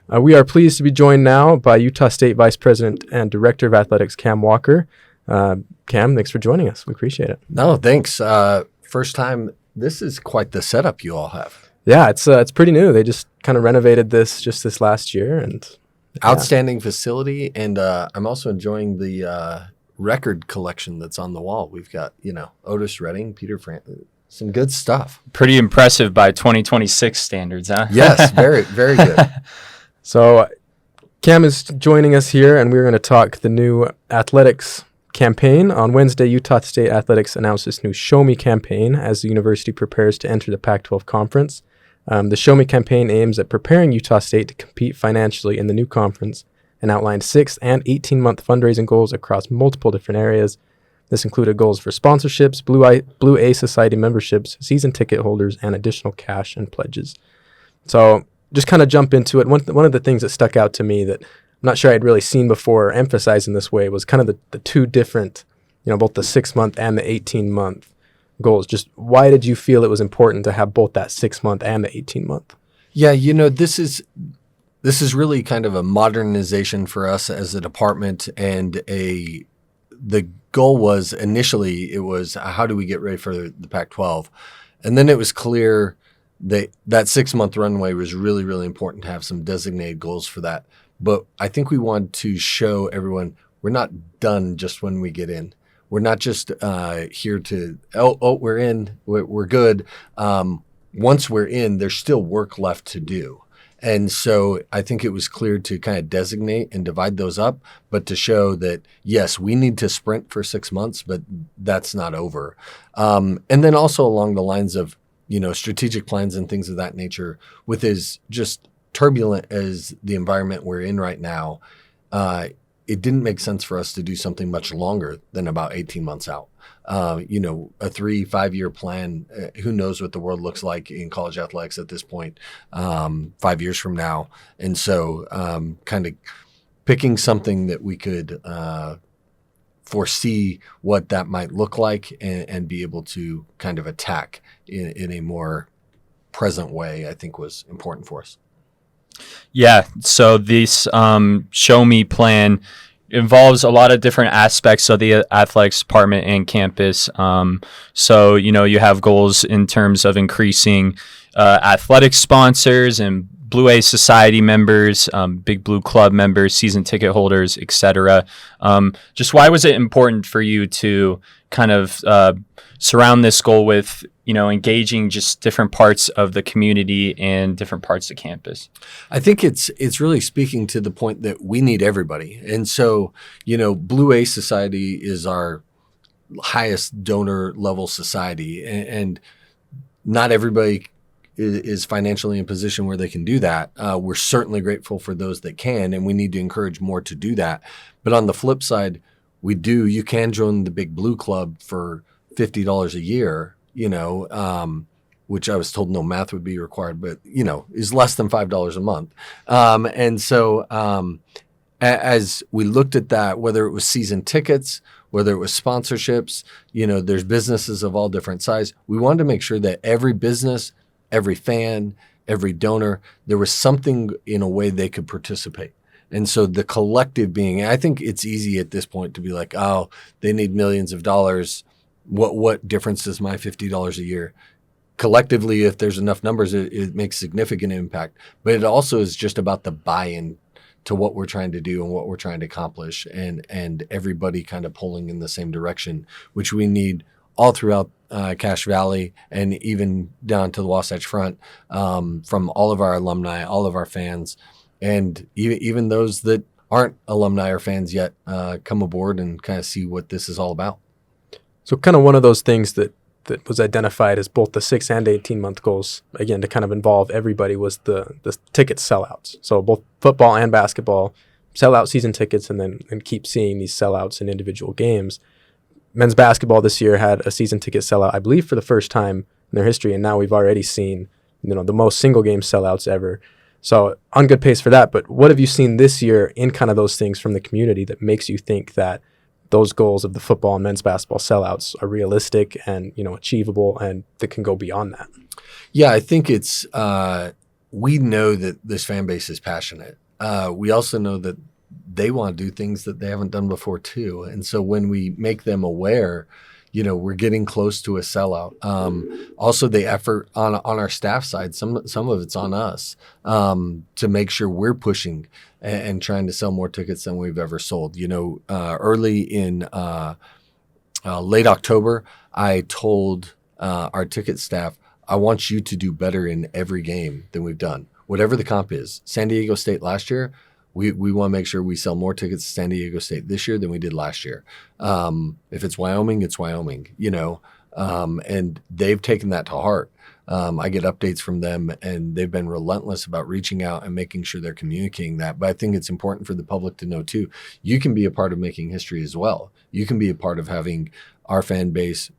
We are pleased to be joined now by Utah State Vice President and Director of Athletics, Cam Walker. Cam, thanks for joining us. We appreciate it. No, thanks. First time. This is quite the setup you all have. Yeah, it's pretty new. They just kind of renovated this just this last year, and outstanding facility. And I'm also enjoying the record collection that's on the wall. We've got Otis Redding, Peter Franklin, some good stuff. Pretty impressive by 2026 standards, huh? Yes, very very good. So Cam is joining us here, and we're going to talk the new athletics campaign. On Wednesday, Utah State Athletics announced this new Show Me campaign as the university prepares to enter the Pac-12 conference. The Show Me campaign aims at preparing Utah State to compete financially in the new conference and outlined 6 and 18-month fundraising goals across multiple different areas. This included goals for sponsorships, Blue A Society memberships, season ticket holders, and additional cash and pledges. So just kind of jump into it. One of the things that stuck out to me that I'm not sure I'd really seen before or emphasized in this way was kind of the two different, both the 6-month and the 18-month goals. Just why did you feel it was important to have both that 6-month and the 18-month? Yeah, this is really kind of a modernization for us as a department, and the goal was initially it was how do we get ready for the Pac-12, and then it was clear that 6-month runway was really, really important to have some designated goals for that. But I think we want to show everyone we're not done just when we get in. We're not just here to, we're in, we're good. Once we're in, there's still work left to do. And so I think it was clear to kind of designate and divide those up, but to show that, yes, we need to sprint for 6 months, but that's not over. And then also along the lines of, strategic plans and things of that nature, with as just turbulent as the environment we're in right now, it didn't make sense for us to do something much longer than about 18 months out. A 3-5 year plan, who knows what the world looks like in college athletics at this point, 5 years from now. And so kind of picking something that we could foresee what that might look like and be able to kind of attack in a more present way, I think was important for us. Yeah, so this Show Me plan involves a lot of different aspects of the athletics department and campus. So, you have goals in terms of increasing athletic sponsors and Blue A Society members, Big Blue Club members, season ticket holders, etc. Just why was it important for you to kind of surround this goal with, engaging just different parts of the community and different parts of campus? I think it's really speaking to the point that we need everybody. And so, Blue A Society is our highest donor level society, and not everybody is financially in a position where they can do that. We're certainly grateful for those that can, and we need to encourage more to do that. But on the flip side, you can join the Big Blue Club for $50 a year, which I was told no math would be required, but, is less than $5 a month. And so as we looked at that, whether it was season tickets, whether it was sponsorships, there's businesses of all different size. We wanted to make sure that every business, every fan, every donor, there was something in a way they could participate. And so the collective being, I think it's easy at this point to be like, oh, they need millions of dollars. What difference does my $50 a year? Collectively, if there's enough numbers, it makes significant impact. But it also is just about the buy-in to what we're trying to do and what we're trying to accomplish, and everybody kind of pulling in the same direction, which we need all throughout Cache Valley and even down to the Wasatch Front, from all of our alumni, all of our fans, and even those that aren't alumni or fans yet, come aboard and kind of see what this is all about. So kind of one of those things that was identified as both the 6 and 18-month goals, again, to kind of involve everybody, was the ticket sellouts. So both football and basketball sell out season tickets and keep seeing these sellouts in individual games. Men's basketball this year had a season ticket sellout, I believe, for the first time in their history, and now we've already seen, the most single game sellouts ever. So on good pace for that. But what have you seen this year in kind of those things from the community that makes you think that those goals of the football and men's basketball sellouts are realistic and, achievable, and that can go beyond that? Yeah, I think it's we know that this fan base is passionate. We also know that they want to do things that they haven't done before too. And so when we make them aware, we're getting close to a sellout. Also, the effort on our staff side, some of it's on us to make sure we're pushing and trying to sell more tickets than we've ever sold. Early in late October, I told our ticket staff, I want you to do better in every game than we've done, whatever the comp is. San Diego State last year, we want to make sure we sell more tickets to San Diego State this year than we did last year. If it's Wyoming, it's Wyoming, and they've taken that to heart. I get updates from them, and they've been relentless about reaching out and making sure they're communicating that. But I think it's important for the public to know, too, you can be a part of making history as well. You can be a part of having our fan base,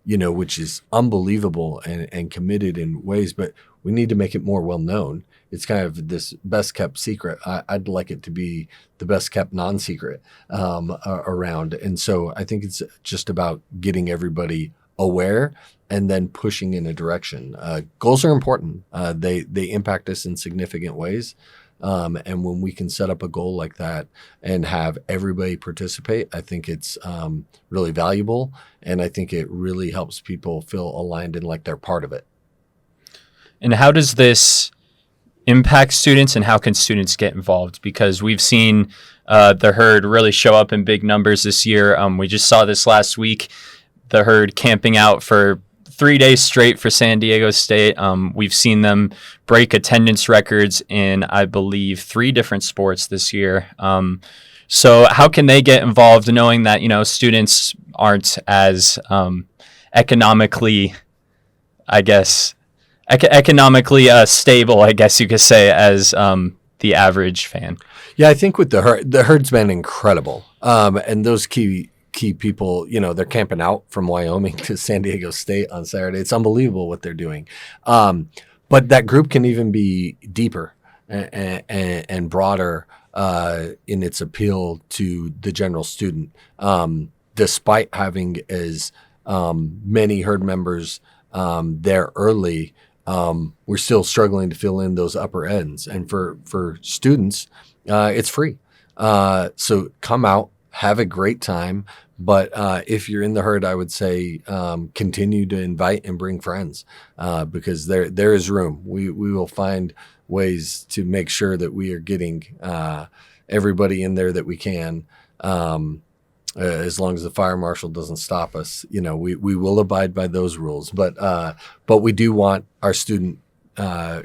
which is unbelievable and committed in ways, but we need to make it more well known. It's kind of this best kept secret. I'd like it to be the best kept non-secret around. And so I think it's just about getting everybody aware and then pushing in a direction. Goals are important. They impact us in significant ways. And when we can set up a goal like that and have everybody participate, I think it's really valuable. And I think it really helps people feel aligned and like they're part of it. And how does this impact students, and how can students get involved? Because we've seen the Herd really show up in big numbers this year. We just saw this last week, the Herd camping out for 3 days straight for San Diego State. We've seen them break attendance records in, I believe, 3 different sports this year. So how can they get involved, knowing that, students aren't as economically, I guess, economically stable, I guess you could say, as the average fan? Yeah, I think with the Herd's been incredible. And those key people, they're camping out from Wyoming to San Diego State on Saturday. It's unbelievable what they're doing. But that group can even be deeper and broader in its appeal to the general student. Despite having as many Herd members there early, we're still struggling to fill in those upper ends. And for students, it's free. So come out, have a great time. But if you're in the Herd, I would say continue to invite and bring friends because there is room. We will find ways to make sure that we are getting everybody in there that we can. As long as the fire marshal doesn't stop us, we will abide by those rules. But we do want our student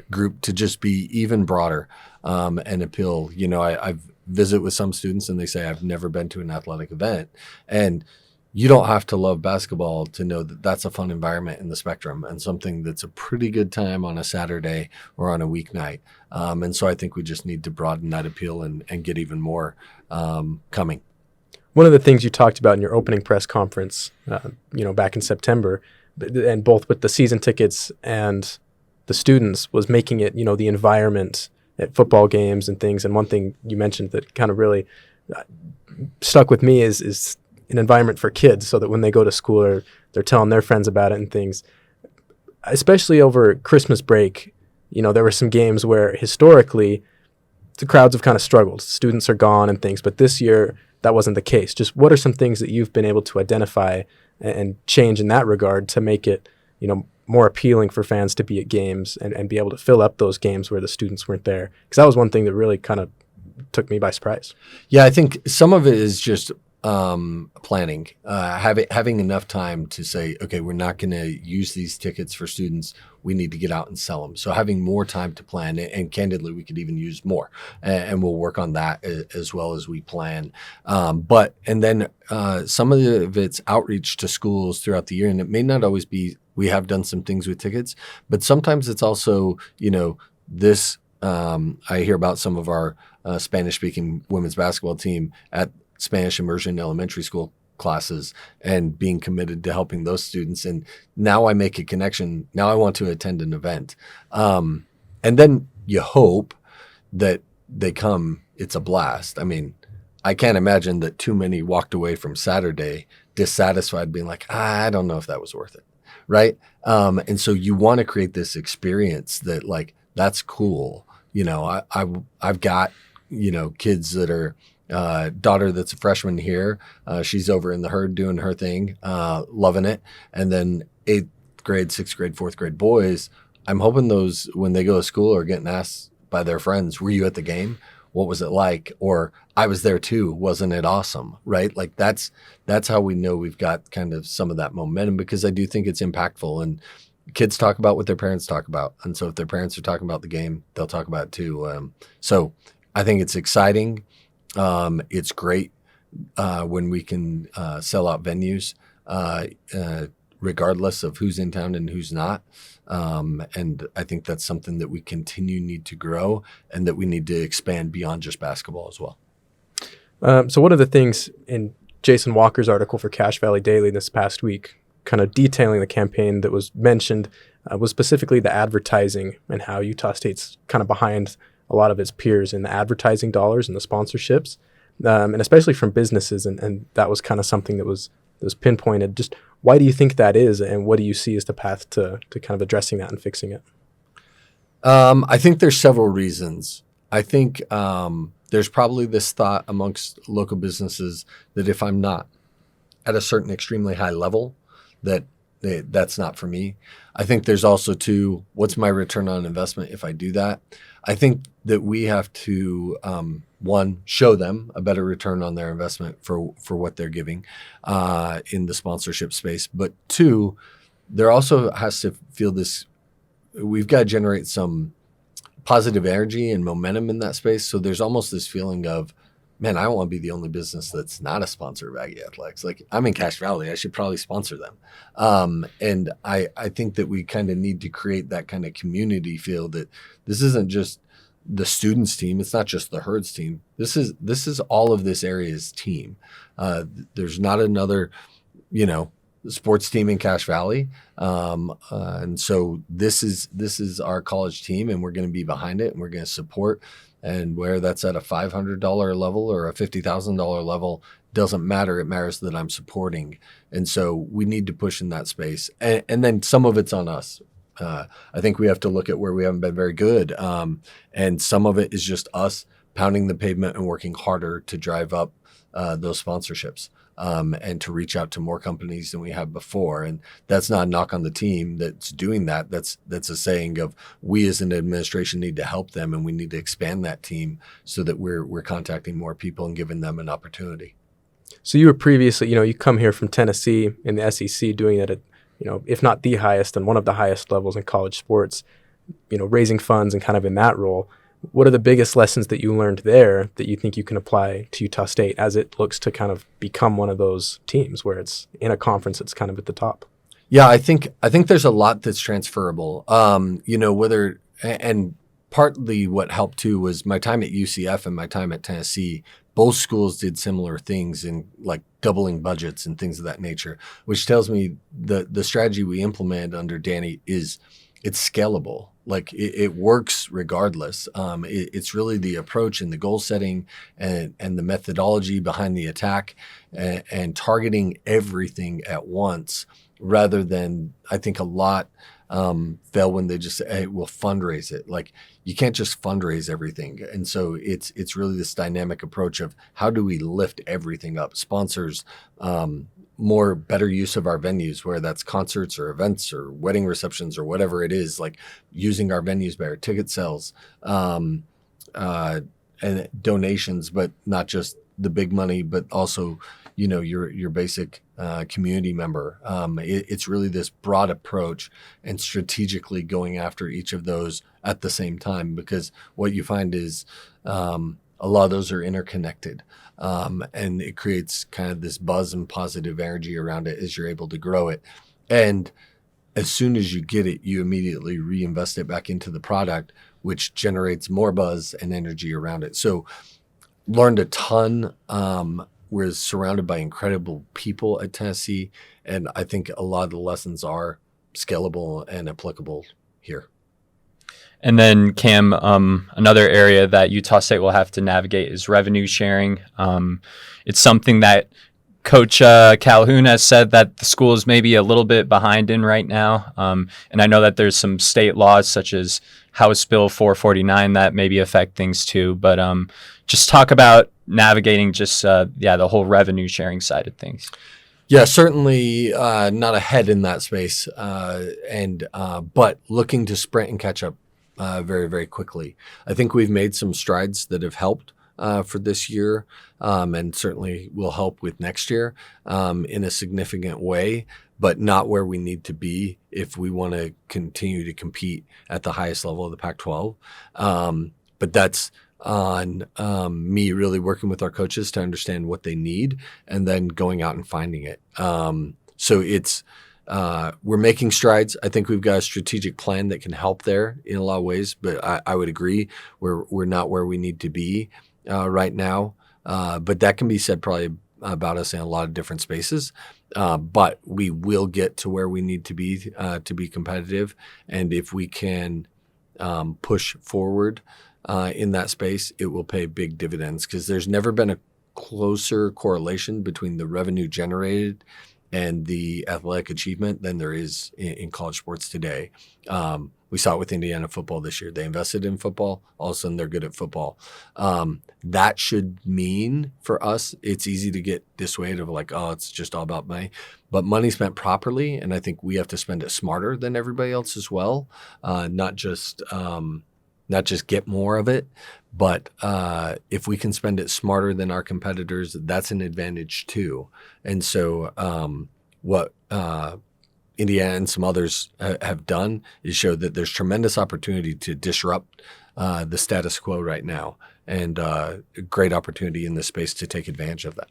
group to just be even broader and appeal. I've visit with some students and they say, I've never been to an athletic event. And you don't have to love basketball to know that that's a fun environment in the Spectrum and something that's a pretty good time on a Saturday or on a weeknight. And so I think we just need to broaden that appeal and get even more coming. One of the things you talked about in your opening press conference, back in September, and both with the season tickets and the students, was making it, the environment at football games and things. And one thing you mentioned that kind of really stuck with me is an environment for kids, so that when they go to school, or they're telling their friends about it and things. Especially over Christmas break, there were some games where historically the crowds have kind of struggled. Students are gone and things, but this year that wasn't the case. Just what are some things that you've been able to identify and change in that regard to make it, more appealing for fans to be at games and be able to fill up those games where the students weren't there? Because that was one thing that really kind of took me by surprise. Yeah, I think some of it is just planning, having enough time to say, okay, we're not going to use these tickets for students. We need to get out and sell them. So having more time to plan, and candidly, we could even use more, and we'll work on that as well as we plan. And then some of it's outreach to schools throughout the year, and it may not always be, we have done some things with tickets, but sometimes it's also, this, I hear about some of our Spanish-speaking women's basketball team at Spanish immersion elementary school classes and being committed to helping those students. And now I make a connection. Now I want to attend an event. And then you hope that they come, it's a blast. I mean, I can't imagine that too many walked away from Saturday dissatisfied, being like, I don't know if that was worth it. Right. And so you want to create this experience that, like, That's cool. I've got, kids that are, daughter that's a freshman here. She's over in the herd doing her thing, loving it. And then 8th grade, 6th grade, 4th grade boys, I'm hoping those, when they go to school, are getting asked by their friends, were you at the game? What was it like? Or I was there too. Wasn't it awesome? Right? Like that's how we know we've got kind of some of that momentum, because I do think it's impactful, and kids talk about what their parents talk about. And so if their parents are talking about the game, they'll talk about it too. So I think it's exciting. It's great when we can sell out venues, regardless of who's in town and who's not. And I think that's something that we need to grow, and that we need to expand beyond just basketball as well. So one of the things in Jason Walker's article for Cache Valley Daily this past week, kind of detailing the campaign that was mentioned, was specifically the advertising, and how Utah State's kind of behind a lot of its peers in the advertising dollars and the sponsorships, and especially from businesses. And that was kind of something that was pinpointed. Just why do you think that is, and what do you see as the path to kind of addressing that and fixing it? I think there's several reasons. I think there's probably this thought amongst local businesses that if I'm not at a certain extremely high level, that's not for me. I think there's also too, what's my return on investment if I do that? I think that we have to, one, show them a better return on their investment for what they're giving in the sponsorship space. But two, there also has to feel this, we've got to generate some positive energy and momentum in that space. So there's almost this feeling of, man, I don't want to be the only business that's not a sponsor of Aggie Athletics. Like, I'm in Cache Valley, I should probably sponsor them. And I think that we kind of need to create that kind of community feel that this isn't just the students team. It's not just the herds team. This is all of this area's team. There's not another, sports team in Cache Valley. And so this is our college team, and we're going to be behind it, and we're going to support. And where that's at a $500 level or a $50,000 level doesn't matter. It matters that I'm supporting. And so we need to push in that space. And then some of it's on us. I think we have to look at where we haven't been very good. And some of it is just us pounding the pavement and working harder to drive up those sponsorships. And to reach out to more companies than we have before. And that's not a knock on the team that's doing that. That's a saying of, we as an administration need to help them, and we need to expand that team so that we're contacting more people and giving them an opportunity. So you were previously, you come here from Tennessee in the SEC, doing it at, if not the highest, then one of the highest levels in college sports, raising funds and kind of in that role. What are the biggest lessons that you learned there that you think you can apply to Utah State as it looks to kind of become one of those teams where it's in a conference that's kind of at the top? Yeah, I think there's a lot that's transferable. And partly what helped too was my time at UCF and my time at Tennessee. Both schools did similar things in like doubling budgets and things of that nature, which tells me the strategy we implemented under Danny it's scalable. Like it works regardless. It's really the approach and the goal setting and the methodology behind the attack and targeting everything at once, rather than, I think a lot fail when they just say, hey, we'll fundraise it. Like, you can't just fundraise everything. And so it's really this dynamic approach of how do we lift everything up? Sponsors, better use of our venues, whether that's concerts or events or wedding receptions or whatever it is, like using our venues better, ticket sales, and donations, but not just the big money, but also, your basic community member. It's really this broad approach and strategically going after each of those at the same time, because what you find is a lot of those are interconnected. And it creates kind of this buzz and positive energy around it as you're able to grow it. And as soon as you get it, you immediately reinvest it back into the product, which generates more buzz and energy around it. So learned a ton, was surrounded by incredible people at Tennessee. And I think a lot of the lessons are scalable and applicable here. And then, Cam, another area that Utah State will have to navigate is revenue sharing. It's something that Coach Calhoun has said that the school is maybe a little bit behind in right now. And I know that there's some state laws such as House Bill 449 that maybe affect things too. But just talk about navigating just, the whole revenue sharing side of things. Yeah, certainly not ahead in that space, but looking to sprint and catch up very, very quickly. I think we've made some strides that have helped for this year, and certainly will help with next year in a significant way, but not where we need to be if we want to continue to compete at the highest level of the Pac-12. But that's on me really working with our coaches to understand what they need and then going out and finding it. So it's we're making strides. I think we've got a strategic plan that can help there in a lot of ways, but I would agree we're not where we need to be right now. But that can be said probably about us in a lot of different spaces. But we will get to where we need to be competitive. And if we can push forward in that space, it will pay big dividends because there's never been a closer correlation between the revenue generated and the athletic achievement than there is in college sports today. We saw it with Indiana football this year. They invested in football. All of a sudden, they're good at football. That should mean for us, it's easy to get dissuaded of like, oh, it's just all about money. But money spent properly, and I think we have to spend it smarter than everybody else as well, not just get more of it. But if we can spend it smarter than our competitors, that's an advantage too. And so what Indiana and some others have done is show that there's tremendous opportunity to disrupt the status quo right now, and a great opportunity in this space to take advantage of that.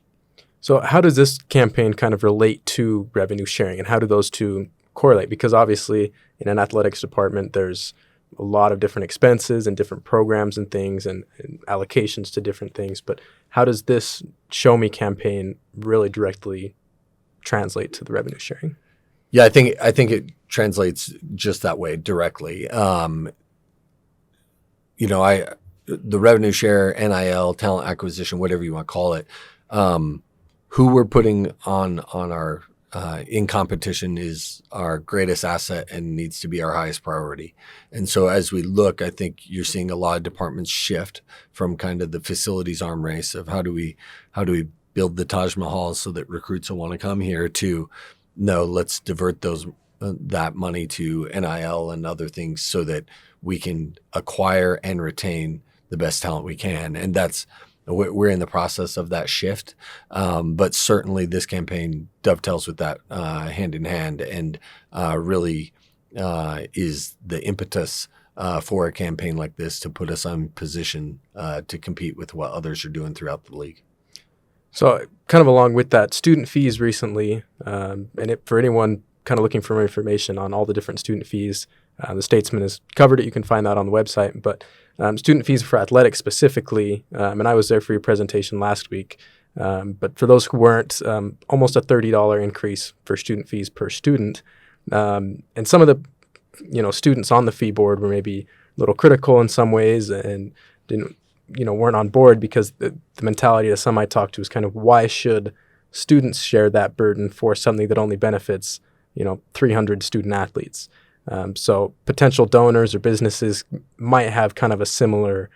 So how does this campaign kind of relate to revenue sharing, and how do those two correlate? Because obviously in an athletics department, there's a lot of different expenses and different programs and things and allocations to different things. But how does this Show Me campaign really directly translate to the revenue sharing? Yeah, I think it translates just that way directly. The revenue share, NIL, talent acquisition, whatever you want to call it, who we're putting on our in competition is our greatest asset and needs to be our highest priority. And so as we look, I think you're seeing a lot of departments shift from kind of the facilities arm race of how do we build the Taj Mahal so that recruits will want to come here to no, let's divert that money to NIL and other things so that we can acquire and retain the best talent we can. And we're in the process of that shift. But certainly this campaign dovetails with that hand in hand and really is the impetus for a campaign like this to put us on position to compete with what others are doing throughout the league. So kind of along with that, student fees recently, for anyone kind of looking for more information on all the different student fees, the Statesman has covered it. You can find that on the website. But student fees for athletics specifically, and I was there for your presentation last week, but for those who weren't, almost a $30 increase for student fees per student. And some of the students on the fee board were maybe a little critical in some ways and weren't on board because the mentality that some I talked to is kind of why should students share that burden for something that only benefits 300 student athletes. So potential donors or businesses might have kind of a similar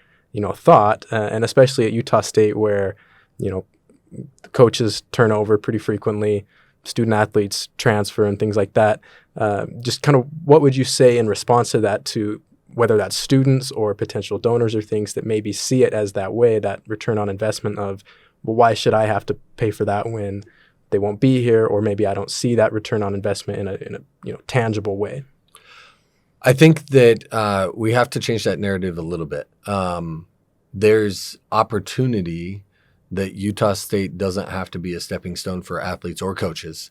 thought, and especially at Utah State where coaches turn over pretty frequently, student athletes transfer and things like that. Just kind of what would you say in response to that, to whether that's students or potential donors or things that maybe see it as that way, that return on investment of, well, why should I have to pay for that when they won't be here, or maybe I don't see that return on investment in a tangible way? I think that we have to change that narrative a little bit. There's opportunity that Utah State doesn't have to be a stepping stone for athletes or coaches,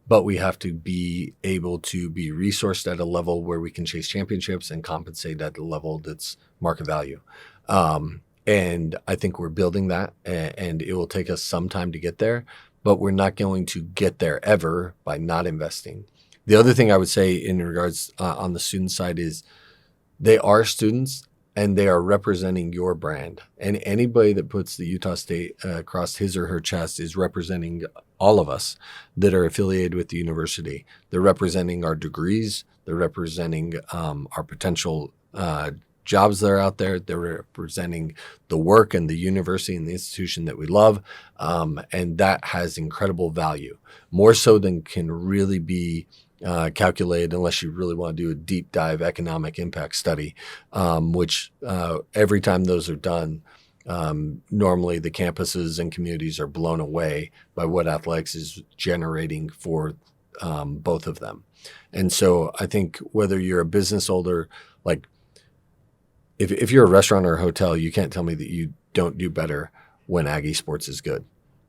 but we have to be able to be resourced at a level where we can chase championships and compensate at the level that's market value. And I think we're building that, and it will take us some time to get there, but we're not going to get there ever by not investing. The other thing I would say in regards on the student side is they are students and they are representing your brand. And anybody that puts the Utah State across his or her chest is representing all of us that are affiliated with the university. They're representing our degrees. They're representing our potential jobs that are out there. They're representing the work and the university and the institution that we love. And that has incredible value, more so than can really be calculated unless you really want to do a deep dive economic impact study, which every time those are done, normally the campuses and communities are blown away by what athletics is generating for both of them. And so I think whether you're a business owner, like if you're a restaurant or a hotel, you can't tell me that you don't do better when Aggie sports is good,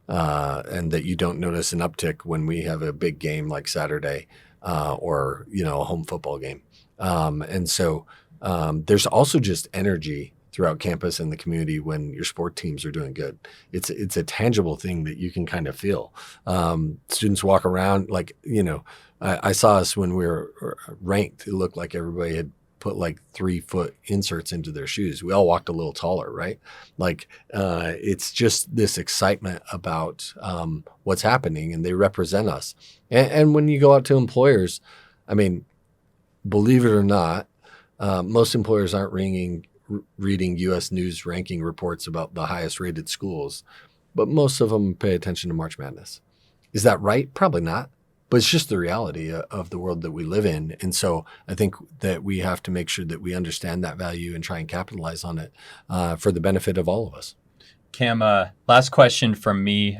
and that you don't notice an uptick when we have a big game like Saturday or a home football game. And so there's also just energy throughout campus and the community when your sport teams are doing good. It's a tangible thing that you can kind of feel. Students walk around I saw us when we were ranked. It looked like everybody had put like 3-foot inserts into their shoes. We all walked a little taller, right? It's just this excitement about what's happening, and they represent us. And when you go out to employers, I mean, believe it or not, most employers aren't reading U.S. News ranking reports about the highest rated schools, but most of them pay attention to March Madness. Is that right? Probably not. But it's just the reality of the world that we live in. And so I think that we have to make sure that we understand that value and try and capitalize on it for the benefit of all of us. Cam, last question from me.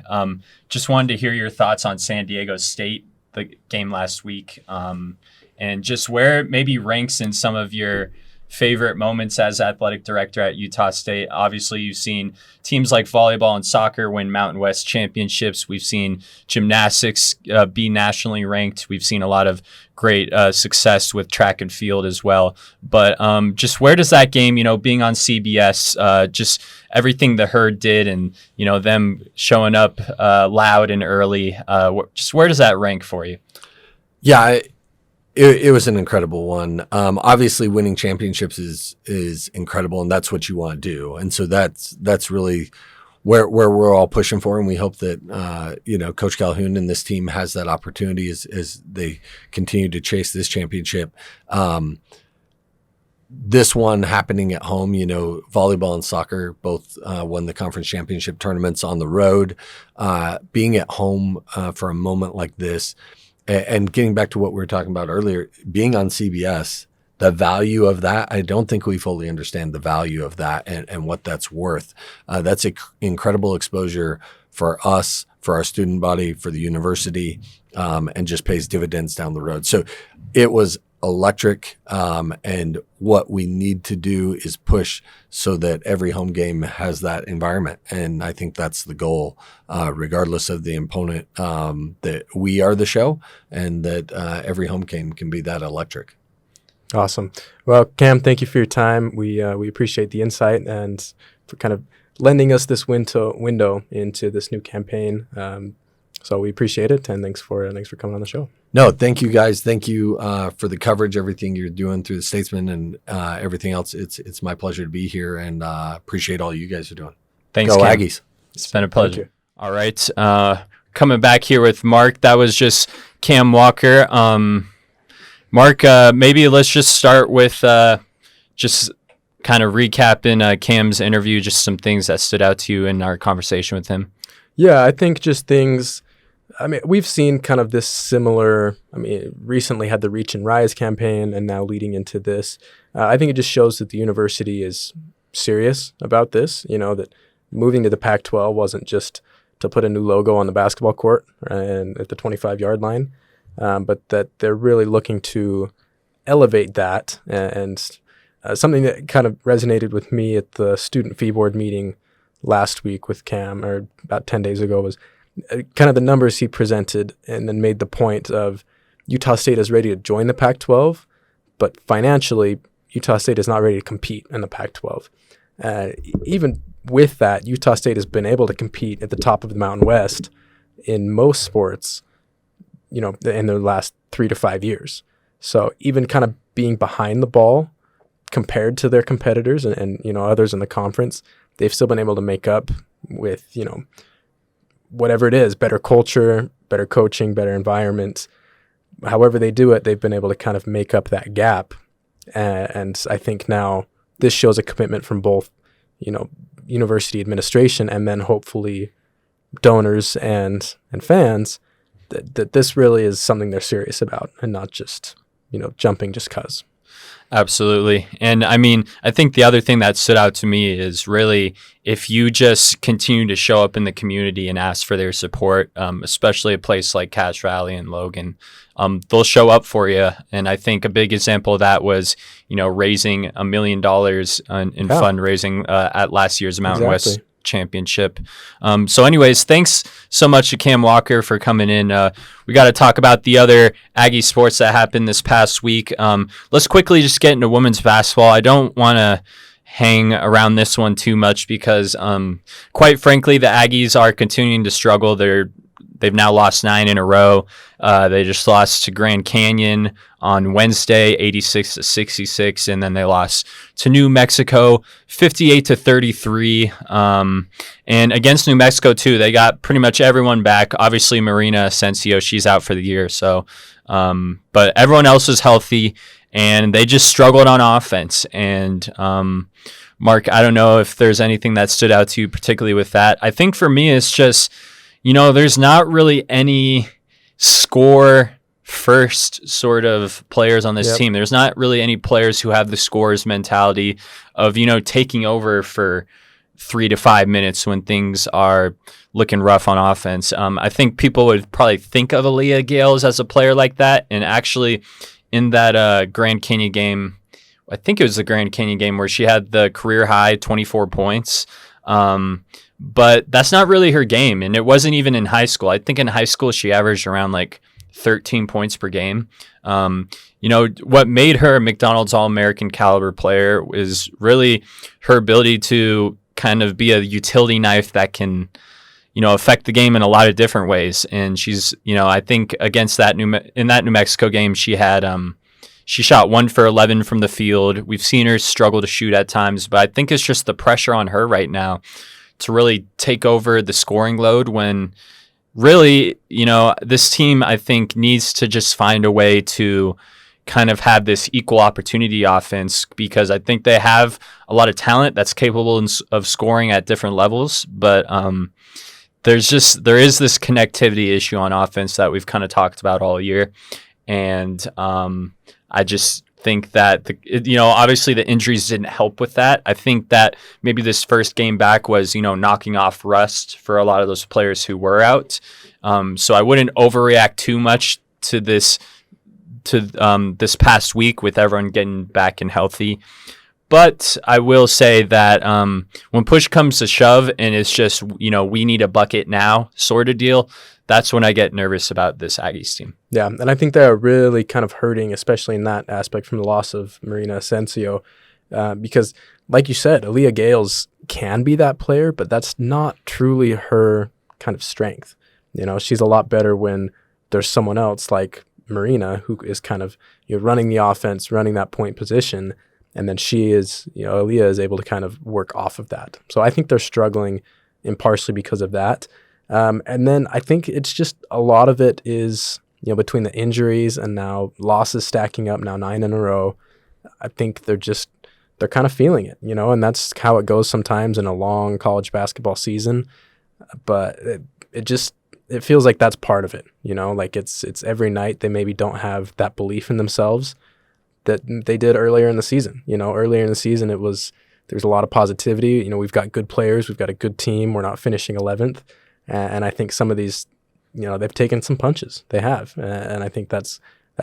Just wanted to hear your thoughts on San Diego State, the game last week, and just where it maybe ranks in some of your favorite moments as athletic director at Utah State. Obviously, you've seen teams like volleyball and soccer win Mountain West championships. We've seen gymnastics be nationally ranked. We've seen a lot of great success with track and field as well. But just where does that game, being on CBS, just everything the Herd did and, them showing up loud and early, just where does that rank for you? Yeah, it was an incredible one. Obviously, winning championships is incredible, and that's what you want to do. And so that's really where we're all pushing for, and we hope that Coach Calhoun and this team has that opportunity as they continue to chase this championship. This one happening at home, volleyball and soccer both won the conference championship tournaments on the road. Being at home for a moment like this. And getting back to what we were talking about earlier, being on CBS, the value of that, I don't think we fully understand the value of that and what that's worth. That's incredible exposure for us, for our student body, for the university, and just pays dividends down the road. So it was electric, and what we need to do is push so that every home game has that environment. And I think that's the goal, regardless of the opponent, that we are the show and that every home game can be that electric. Awesome. Well, Cam, thank you for your time. We appreciate the insight and for kind of lending us this window into this new campaign. So we appreciate it, and thanks for coming on the show. No, thank you guys. Thank you for the coverage, everything you're doing through the Statesman and everything else. It's my pleasure to be here, and appreciate all you guys are doing. Thanks, Go Cam. Aggies. It's been a pleasure. All right. Coming back here with Mark. That was just Cam Walker. Mark, maybe let's just start with just kind of recapping Cam's interview, just some things that stood out to you in our conversation with him. Yeah, I think just things. I mean, we've seen kind of this similar, recently had the Reach and Rise campaign and now leading into this. I think it just shows that the university is serious about this, that moving to the Pac-12 wasn't just to put a new logo on the basketball court and at the 25-yard line, but that they're really looking to elevate that. And something that kind of resonated with me at the student fee board meeting last week with Cam, or about 10 days ago, was kind of the numbers he presented, and then made the point of Utah State is ready to join the Pac-12, but financially, Utah State is not ready to compete in the Pac-12. Even with that, Utah State has been able to compete at the top of the Mountain West in most sports, in the last 3 to 5 years. So even kind of being behind the ball compared to their competitors and others in the conference, they've still been able to make up with, whatever it is, better culture, better coaching, better environment. However they do it, they've been able to kind of make up that gap. And I think now this shows a commitment from both, university administration and then hopefully donors and fans that this really is something they're serious about and not just, jumping just 'cause. Absolutely. And I mean, I think the other thing that stood out to me is really if you just continue to show up in the community and ask for their support, especially a place like Cache Valley and Logan, they'll show up for you. And I think a big example of that was, raising $1 million in fundraising at last year's Mountain West Championship. So anyways, thanks so much to Cam Walker for coming in. We got to talk about the other Aggie sports that happened this past week. Let's quickly just get into women's basketball. I don't want to hang around this one too much because quite frankly, the Aggies are continuing to struggle. They've now lost 9 in a row. They just lost to Grand Canyon on Wednesday, 86-66, and then they lost to New Mexico, 58-33. And against New Mexico too, they got pretty much everyone back. Obviously, Marina Asensio, she's out for the year. So, but everyone else is healthy, and they just struggled on offense. And Mark, I don't know if there's anything that stood out to you particularly with that. I think for me, it's just, there's not really any score first sort of players on this team. There's not really any players who have the scorer's mentality of, taking over for 3 to 5 minutes when things are looking rough on offense. I think people would probably think of Aaliyah Gales as a player like that. And actually in that Grand Canyon game, I think it was the Grand Canyon game where she had the career high 24 points. But that's not really her game. And it wasn't even in high school. I think in high school, she averaged around like 13 points per game. What made her a McDonald's All-American caliber player is really her ability to kind of be a utility knife that can, affect the game in a lot of different ways. And she's, I think against that in that New Mexico game, she had, she shot 1 for 11 from the field. We've seen her struggle to shoot at times, but I think it's just the pressure on her right now to really take over the scoring load when really, this team, I think, needs to just find a way to kind of have this equal opportunity offense because I think they have a lot of talent that's capable of scoring at different levels. But there is this connectivity issue on offense that we've kind of talked about all year. And I just think that obviously the injuries didn't help with that. I think that maybe this first game back was knocking off rust for a lot of those players who were out. So I wouldn't overreact too much to this past week with everyone getting back and healthy. But I will say that when push comes to shove and it's just we need a bucket now sort of deal, that's when I get nervous about this Aggies team. Yeah, and I think they're really kind of hurting, especially in that aspect from the loss of Marina Asensio, because, like you said, Aaliyah Gales can be that player, but that's not truly her kind of strength. She's a lot better when there's someone else like Marina who is kind of running the offense, running that point position, and then she is, Aaliyah is able to kind of work off of that. So I think they're struggling partially because of that. And then I think it's just a lot of it is, between the injuries and now losses stacking up, now 9 in a row, I think they're kind of feeling it, and that's how it goes sometimes in a long college basketball season. But it feels like that's part of it, like it's every night they maybe don't have that belief in themselves that they did earlier in the season. Earlier in the season, there's a lot of positivity. We've got good players. We've got a good team. We're not finishing 11th. And I think some of these, they've taken some punches. They have. And I think that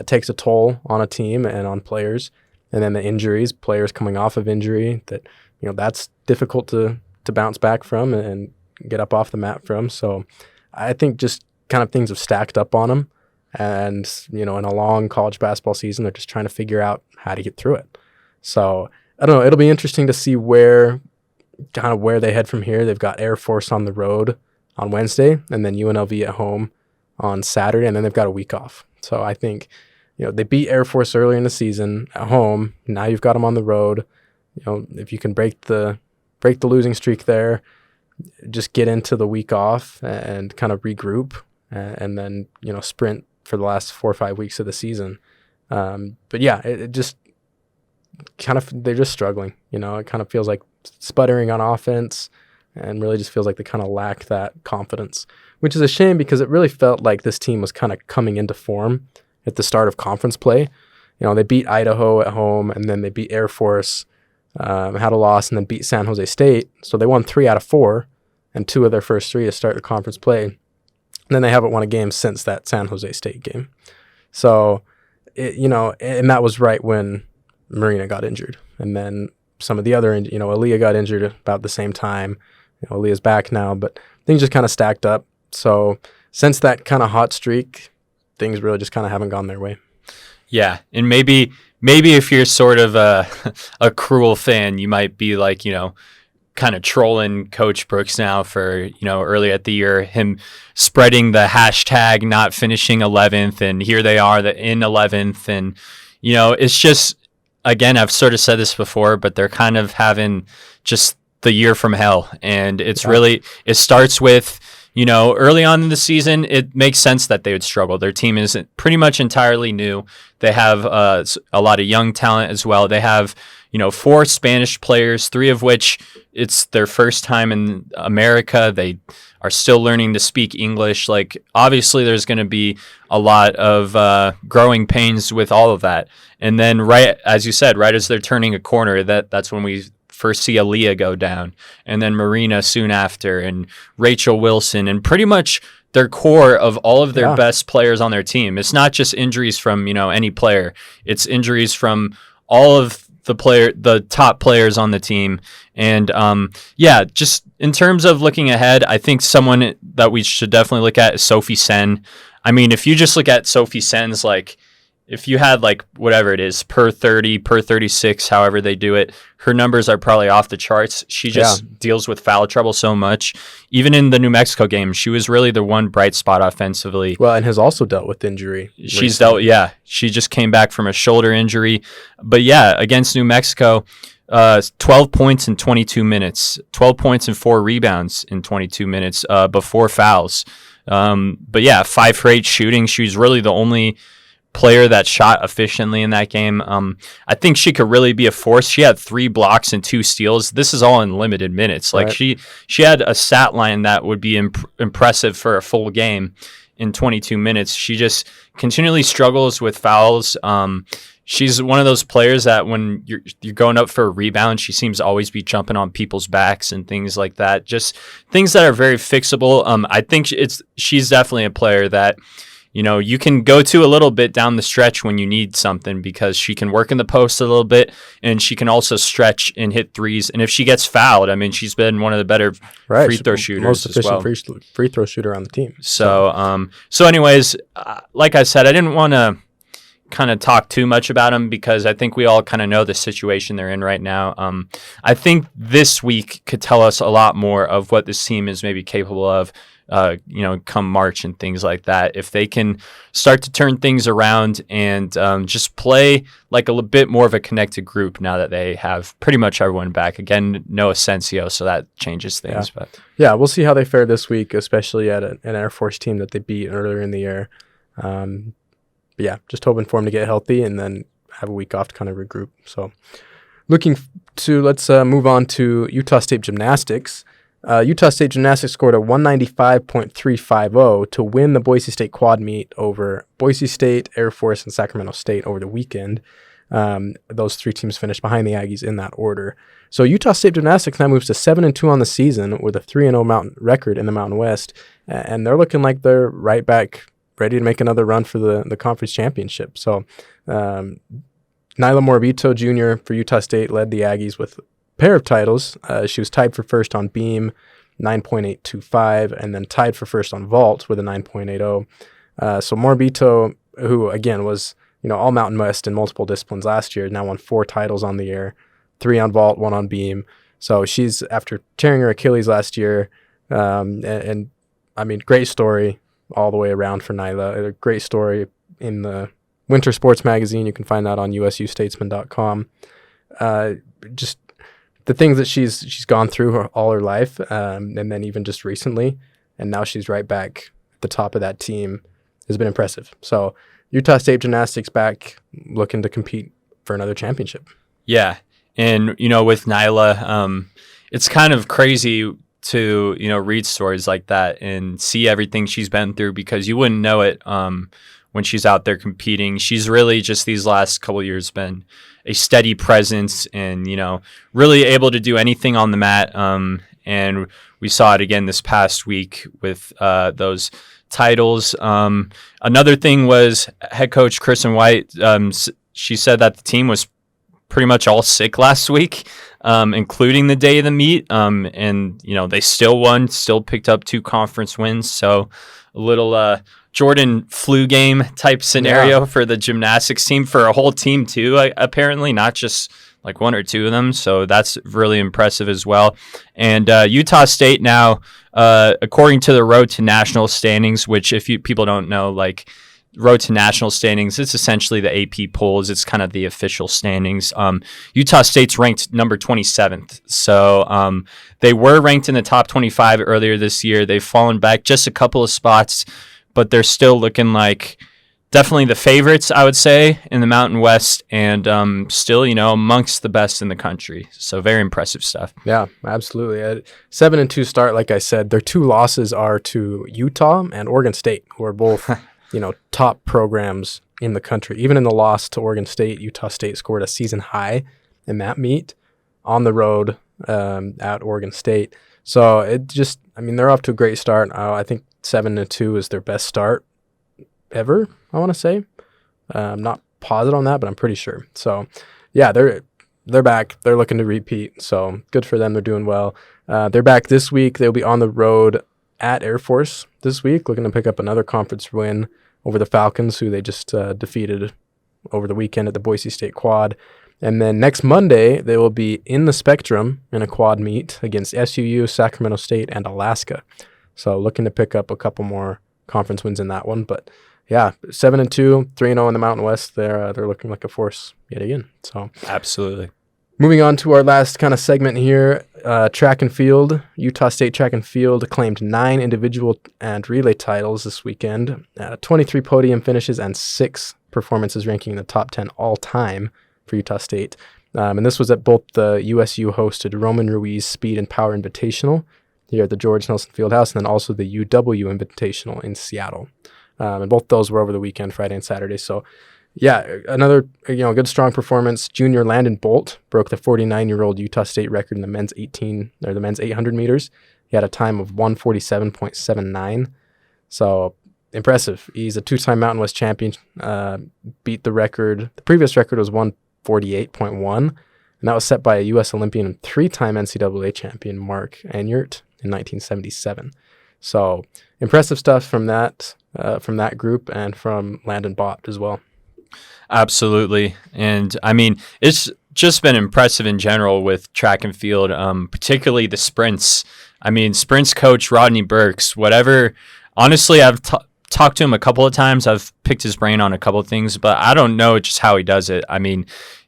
takes a toll on a team and on players. And then the injuries, players coming off of injury, that's difficult to bounce back from and get up off the mat from. So I think just kind of things have stacked up on them. And, in a long college basketball season, they're just trying to figure out how to get through it. So I don't know. It'll be interesting to see where they head from here. They've got Air Force on the road on Wednesday, and then UNLV at home on Saturday, and then they've got a week off. So I think, they beat Air Force earlier in the season at home. Now you've got them on the road. If you can break the losing streak there, just get into the week off and kind of regroup and then, sprint for the last 4 or 5 weeks of the season. But yeah, it just kind of, they're just struggling. It kind of feels like sputtering on offense and really just feels like they kind of lack that confidence, which is a shame because it really felt like this team was kind of coming into form at the start of conference play. They beat Idaho at home and then they beat Air Force, had a loss, and then beat San Jose State. So they won 3 out of 4 and 2 of their first 3 to start the conference play. And then they haven't won a game since that San Jose State game. So, and that was right when Marina got injured. And then some of the other, Aaliyah got injured about the same time. Aaliyah's back now, but things just kind of stacked up. So since that kind of hot streak, things really just kind of haven't gone their way. Yeah, and maybe if you're sort of a cruel fan, you might be like, kind of trolling Coach Brooks now for, early at the year, him spreading the hashtag not finishing 11th, and here they are in 11th. And, it's just, again, I've sort of said this before, but they're kind of having just the year from hell. And it's really, it starts with, early on in the season, it makes sense that they would struggle. Their team is pretty much entirely new. They have a lot of young talent as well. They have, 4 Spanish players, 3 of which it's their first time in America. They are still learning to speak English. Like, obviously, there's going to be a lot of growing pains with all of that. And then, right, as you said, right as they're turning a corner, that's when we first see Aaliyah go down, and then Marina soon after, and Rachel Wilson, and pretty much their core of all of their best players on their team. It's not just injuries from, any player. It's injuries from all of the top players on the team. And just in terms of looking ahead, I think someone that we should definitely look at is Sophie Sen. I mean, if you just look at Sophie Sen's, if you had whatever it is, per 30, per 36, however they do it, her numbers are probably off the charts. She just deals with foul trouble so much. Even in the New Mexico game, she was really the one bright spot offensively. Well, and has also dealt with injury. She just came back from a shoulder injury. But against New Mexico, 12 points in 22 minutes, 12 points and 4 rebounds in 22 minutes before fouls. 5 for 8 shooting. She was really the only player that shot efficiently in that game. I think she could really be a force. She had 3 blocks and 2 steals. This is all in limited minutes. She had a stat line that would be impressive for a full game in 22 minutes. She just continually struggles with fouls. She's one of those players that when you're going up for a rebound, she seems to always be jumping on people's backs and things like that. Just things that are very fixable. I think she's definitely a player that you can go to a little bit down the stretch when you need something, because she can work in the post a little bit and she can also stretch and hit threes. And if she gets fouled, I mean, she's been one of the better free throw shooters, most efficient as well. free throw shooter on the team. So anyways, like I said, I didn't want to kind of talk too much about them because I think we all kind of know the situation they're in right now. I think this week could tell us a lot more of what this team is maybe capable of. Come March and things like that. If they can start to turn things around and just play like a bit more of a connected group now that they have pretty much everyone back. Again, no Asensio, so that changes things. Yeah, we'll see how they fare this week, especially at an Air Force team that they beat earlier in the year. Just hoping for them to get healthy and then have a week off to kind of regroup. So let's move on to Utah State Gymnastics. Utah State Gymnastics scored a 195.350 to win the Boise State quad meet over Boise State, Air Force, and Sacramento State over the weekend. Those 3 teams finished behind the Aggies in that order. So Utah State Gymnastics now moves to 7-2 on the season with a 3-0 Mountain record in the Mountain West, and they're looking like they're right back ready to make another run for the conference championship. So Nyla Morabito Jr. for Utah State led the Aggies with pair of titles. She was tied for first on beam, 9.825, and then tied for first on vault with a 9.80. So Morabito, who again was all Mountain West in multiple disciplines last year, now won 4 titles on the year, 3 on vault, 1 on beam. So she's, after tearing her Achilles last year, and I mean, great story all the way around for Nyla. A great story in the winter sports magazine. You can find that on usustatesman.com. Just the things that she's gone through all her life, and then even just recently, and now she's right back at the top of that team, has been impressive. So Utah State Gymnastics back looking to compete for another championship. Yeah. And, with Nyla, it's kind of crazy to, read stories like that and see everything she's been through, because you wouldn't know it when she's out there competing. She's really just these last couple of years been a steady presence and, really able to do anything on the mat. And we saw it again this past week with those titles. Another thing was head coach Kristen White. She said that the team was pretty much all sick last week, including the day of the meet. And, they still won, still picked up 2 conference wins. So a little Jordan flu game type scenario for the gymnastics team, for a whole team too, apparently, not just like 1 or 2 of them. So that's really impressive as well. And Utah State now, according to the Road to National standings, which if people don't know, like Road to National standings, it's essentially the AP polls. It's kind of the official standings. Utah State's ranked number 27th. So they were ranked in the top 25 earlier this year. They've fallen back just a couple of spots, but they're still looking like definitely the favorites, I would say, in the Mountain West, and still, amongst the best in the country. So very impressive stuff. Yeah, absolutely. At 7-2 start, like I said, their 2 losses are to Utah and Oregon State, who are both, top programs in the country. Even in the loss to Oregon State, Utah State scored a season high in that meet on the road at Oregon State. So they're off to a great start. I think 7-2 is their best start ever, I want to say. I'm not positive on that, but I'm pretty sure. So, yeah, they're back. They're looking to repeat. So, good for them. They're doing well. They're back this week. They'll be on the road at Air Force this week, looking to pick up another conference win over the Falcons, who they just defeated over the weekend at the Boise State Quad. And then next Monday, they will be in the Spectrum in a quad meet against SUU, Sacramento State, and Alaska. So, looking to pick up a couple more conference wins in that one. But yeah, 7-2, 3-0 in the Mountain West. They're looking like a force yet again. So absolutely. Moving on to our last kind of segment here, track and field. Utah State track and field claimed 9 individual and relay titles this weekend, 23 podium finishes, and 6 performances ranking in the top 10 all time for Utah State. And this was at both the USU hosted Roman Ruiz Speed and Power Invitational here at the George Nelson Fieldhouse, and then also the UW Invitational in Seattle. And both those were over the weekend, Friday and Saturday. So, yeah, another good strong performance. Junior Landon Bolt broke the 49-year-old Utah State record in the men's 800 meters. He had a time of 147.79. So impressive. He's a 2-time Mountain West champion. Beat the record. The previous record was 148.1, and that was set by a U.S. Olympian and 3-time NCAA champion Mark Enyart in 1977. So impressive stuff from that group and from Landon Bott as well. Absolutely. And it's just been impressive in general with track and field, particularly the sprints. Sprints coach Rodney Burks, honestly, I've talked to him a couple of times. I've picked his brain on a couple of things, but I don't know just how he does it.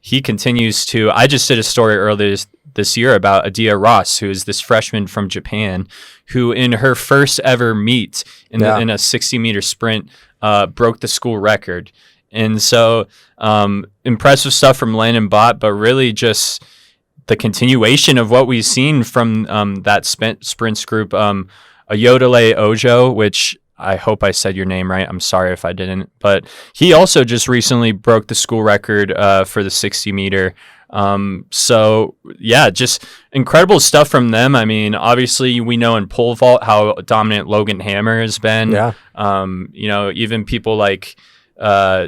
He continues to, I just did a story earlier this year about Adia Ross, who is this freshman from Japan, who in her first ever meet in a 60-meter sprint broke the school record. And so impressive stuff from Landon Bott, but really just the continuation of what we've seen from that sprints group. Ayodele Ojo, which I hope I said your name right. I'm sorry if I didn't. But he also just recently broke the school record for the 60-meter. So, yeah, just incredible stuff from them. Obviously, we know in pole vault how dominant Logan Hammer has been. Yeah. Even people like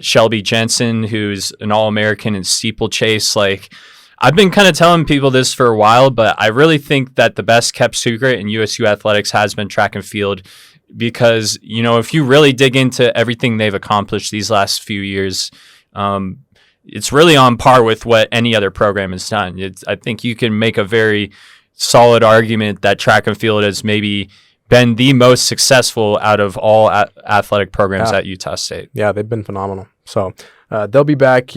Shelby Jensen, who's an All-American in steeplechase. I've been kind of telling people this for a while, but I really think that the best kept secret in USU athletics has been track and field, because, if you really dig into everything they've accomplished these last few years, it's really on par with what any other program has done. I think you can make a very solid argument that track and field has maybe been the most successful out of all athletic programs at Utah State. Yeah, they've been phenomenal. So they'll be back,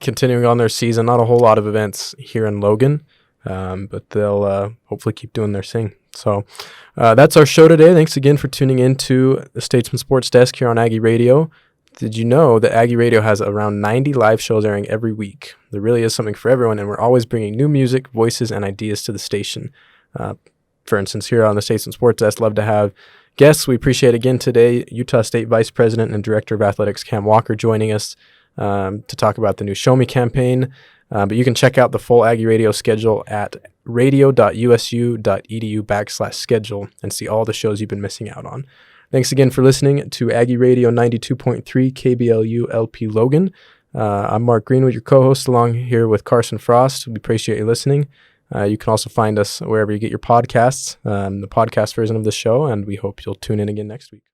continuing on their season. Not a whole lot of events here in Logan, but they'll hopefully keep doing their thing. So that's our show today. Thanks again for tuning in to the Statesman Sports Desk here on Aggie Radio. Did you know that Aggie Radio has around 90 live shows airing every week? There really is something for everyone, and we're always bringing new music, voices, and ideas to the station. For instance, here on the Statesman Sports Desk, love to have guests. We appreciate again today Utah State Vice President and Director of Athletics Cam Walker joining us to talk about the new Show Me campaign. But you can check out the full Aggie Radio schedule at radio.usu.edu/schedule and see all the shows you've been missing out on. Thanks again for listening to Aggie Radio 92.3 KBLU LP Logan. I'm Mark Greenwood, your co-host, along here with Carson Frost. We appreciate you listening. You can also find us wherever you get your podcasts, the podcast version of the show, and we hope you'll tune in again next week.